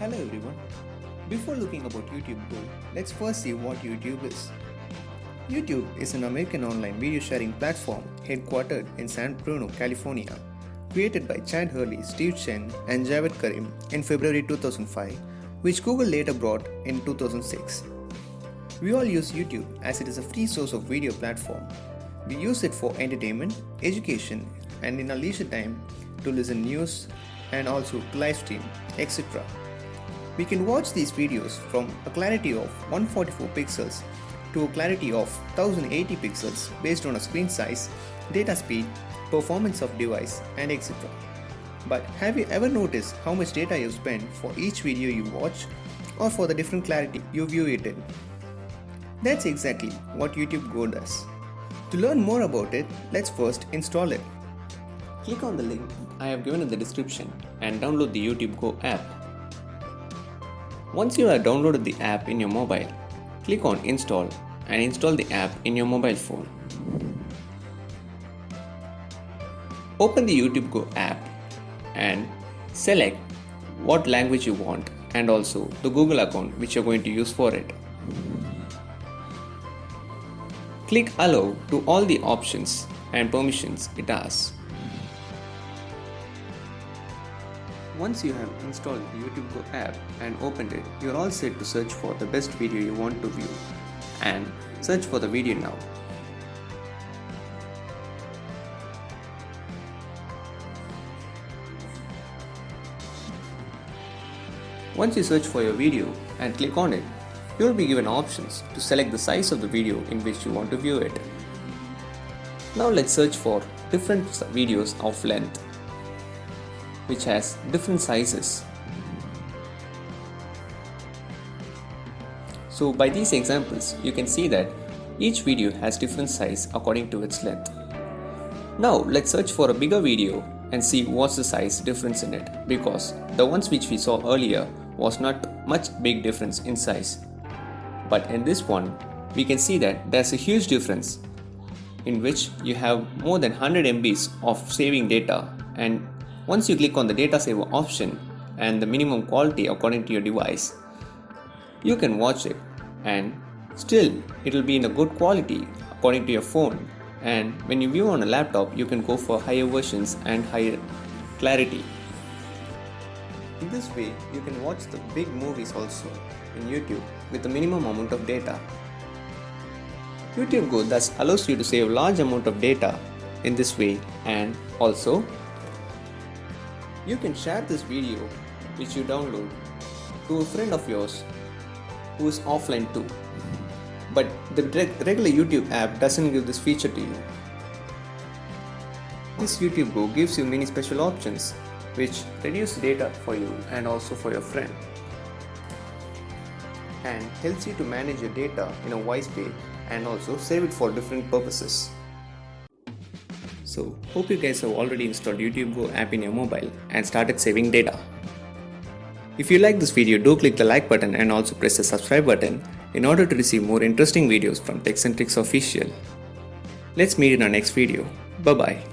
Hello everyone. Before looking about YouTube Go, let's first see what YouTube is. YouTube is an American online video sharing platform headquartered in San Bruno, California, created by Chad Hurley, Steve Chen, and Javed Karim in February 2005, which Google later bought in 2006. We all use YouTube as it is a free source of video platform. We use it for entertainment, education, and in our leisure time to listen news and also to live stream, etc. We can watch these videos from a clarity of 144 pixels to a clarity of 1080 pixels based on a screen size, data speed, performance of device, and etc. But have you ever noticed how much data you spend for each video you watch or for the different clarity you view it in? That's exactly what YouTube Go does. To learn more about it, let's first install it. Click on the link I have given in the description and download the YouTube Go app. Once you have downloaded the app in your mobile, click on Install and install the app in your mobile phone. Open the YouTube Go app and select what language you want and also the Google account which you are going to use for it. Click Allow to all the options and permissions it asks. Once you have installed the YouTube Go app and opened it, you are all set to search for the best video you want to view and search for the video now. Once you search for your video and click on it, you will be given options to select the size of the video in which you want to view it. Now let's search for different videos of length which has different sizes. So by these examples, you can see that each video has different size according to its length. Now let's search for a bigger video and see what's the size difference in it, because the ones which we saw earlier was not much big difference in size. But in this one, we can see that there's a huge difference in which you have more than 100 MBs of saving data, and once you click on the data saver option and the minimum quality according to your device, you can watch it and still it will be in a good quality according to your phone, and when you view on a laptop you can go for higher versions and higher clarity. In this way you can watch the big movies also in YouTube with a minimum amount of data. YouTube Go thus allows you to save large amount of data in this way, and also you can share this video which you download to a friend of yours who is offline too. But the regular YouTube app doesn't give this feature to you. This YouTube Go gives you many special options which reduce data for you and also for your friend, and helps you to manage your data in a wise way and also save it for different purposes. So, hope you guys have already installed YouTube Go app in your mobile and started saving data. If you like this video, do click the like button and also press the subscribe button in order to receive more interesting videos from Techs and Tricks Official. Let's meet in our next video. Bye bye.